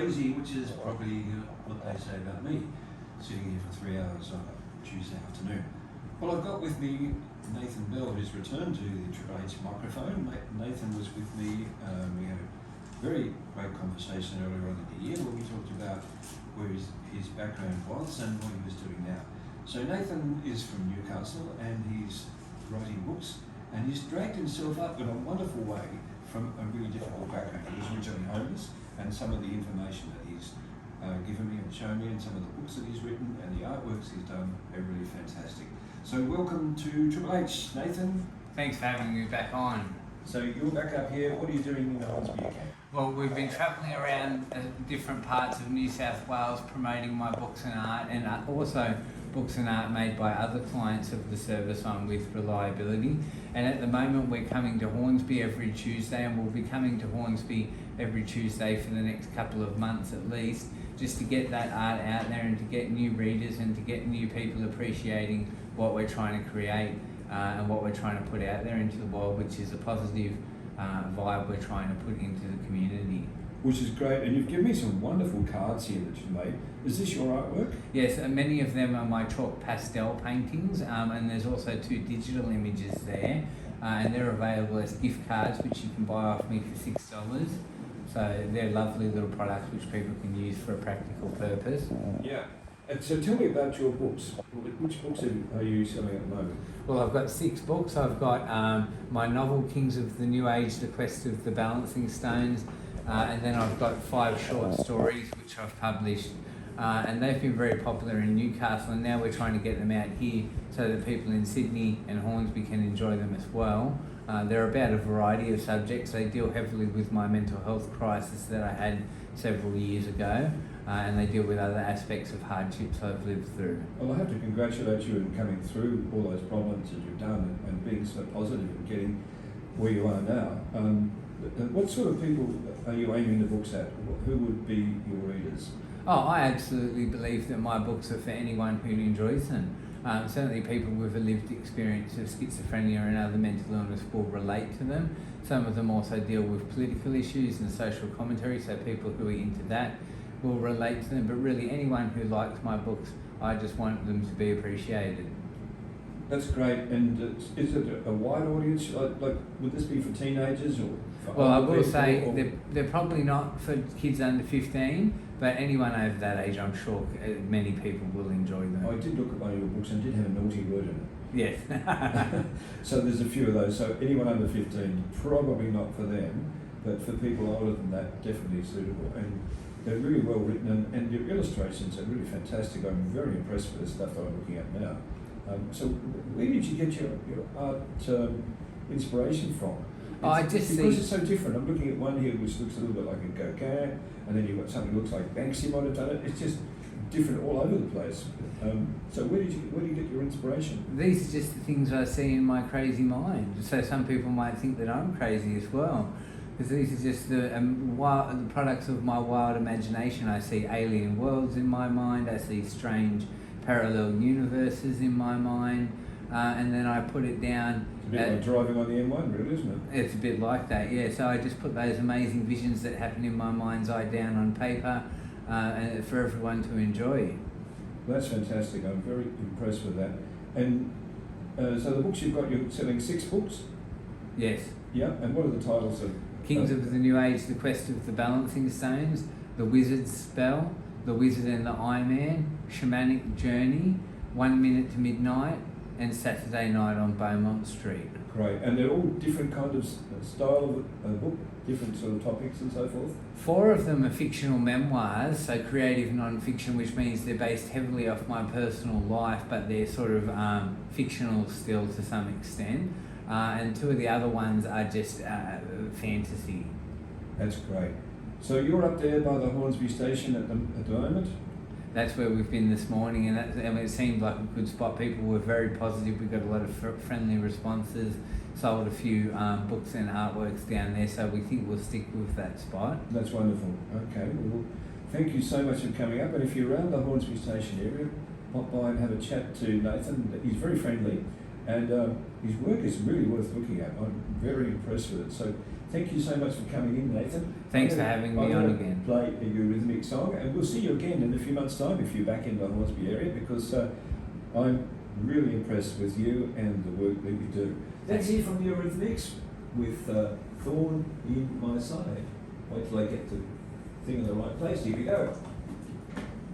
crazy, which is probably what they say about me, sitting here for 3 hours on a Tuesday afternoon. Well, I've got with me Nathan Bell, who's returned to the Triple H microphone. Nathan was with me. We had a very great conversation earlier on in the year where we talked about where his background was and what he was doing now. So Nathan is from Newcastle and he's writing books, and he's dragged himself up in a wonderful way from a really difficult background. He was originally homeless, and some of the information that he's given me and shown me, and some of the books that he's written and the artworks he's done are really fantastic. So welcome to Triple H, Nathan. Thanks for having me back on. So you're back up here. What are you doing in the Hornsby camp? Well, we've been travelling around different parts of New South Wales promoting my books and art, and also books and art made by other clients of the service I'm with, Reliability. And at the moment we're coming to Hornsby every Tuesday, and we'll be coming to Hornsby every Tuesday for the next couple of months at least, just to get that art out there and to get new readers and to get new people appreciating what we're trying to create and what we're trying to put out there into the world, which is a positive vibe we're trying to put into the community. Which is great, and you've given me some wonderful cards here that you've made. Is this your artwork? Yes, many of them are my chalk pastel paintings, and there's also 2 digital images there, and they're available as gift cards which you can buy off me for $6. So they're lovely little products which people can use for a practical purpose. Yeah. And so tell me about your books. Which books are you selling at the moment? Well, I've got 6 books. I've got my novel, Kings of the New Age, The Quest of the Balancing Stones, and then I've got 5 short stories which I've published, and they've been very popular in Newcastle, and now we're trying to get them out here so that people in Sydney and Hornsby can enjoy them as well. They're about a variety of subjects. They deal heavily with my mental health crisis that I had several years ago, and they deal with other aspects of hardships I've lived through. Well, I have to congratulate you in coming through all those problems that you've done and being so positive and getting where you are now. What sort of people are you aiming the books at? Who would be your readers? Oh, I absolutely believe that my books are for anyone who enjoys them. Certainly people with a lived experience of schizophrenia and other mental illness will relate to them. Some of them also deal with political issues and social commentary, so people who are into that will relate to them. But really anyone who likes my books, I just want them to be appreciated. That's great. And is it a wide audience? Like, would this be for teenagers or for Well, I will people, say or? they're probably not for kids under 15, but anyone over that age, I'm sure many people will enjoy them. I did look at one of your books and did have a naughty word in it. Yes. So there's a few of those. So anyone under 15, probably not for them, but for people older than that, definitely suitable. And they're really well written, and your illustrations are really fantastic. I'm very impressed with the stuff that I'm looking at now. So where did you get your art inspiration from? Because it's so different. I'm looking at one here which looks a little bit like a Gauguin, and then you've got something that looks like Banksy might have done it. It's just different all over the place. So where do you get your inspiration? These are just the things I see in my crazy mind. So some people might think that I'm crazy as well, because these are just the products of my wild imagination. I see alien worlds in my mind. I see strange parallel universes in my mind, and then I put it down. It's a bit like driving on the M1, really, isn't it? It's a bit like that, yeah. So I just put those amazing visions that happen in my mind's eye down on paper, and for everyone to enjoy. That's fantastic. I'm very impressed with that. And so the books you've got, you're selling 6 books? Yes. Yeah. And what are the titles of? Kings of the New Age, The Quest of the Balancing Stones, The Wizard's Spell, The Wizard and the Eye Man, Shamanic Journey, 1 Minute to Midnight, and Saturday Night on Beaumont Street. Great. And they're all different kind of style of book, different sort of topics and so forth? 4 of them are fictional memoirs, so creative non-fiction, which means they're based heavily off my personal life, but they're sort of fictional still to some extent. And 2 of the other ones are just fantasy. That's great. So you're up there by the Hornsby station at the moment? That's where we've been this morning, and it seemed like a good spot. People were very positive. We got a lot of friendly responses, sold a few books and artworks down there, so we think we'll stick with that spot. That's wonderful. Okay, well, thank you so much for coming up. And if you're around the Hornsby station area, pop by and have a chat to Nathan. He's very friendly, and his work is really worth looking at. I'm very impressed with it. So Thank you so much for coming in, Nathan. Thanks for having me on again. Play a Eurythmic song, and we'll see you again in a few months' time if you're back in the Hornsby area, because I'm really impressed with you and the work that you do. Let's hear from the Eurythmics with Thorn in My Side. Wait till I get the thing in the right place. Here we go.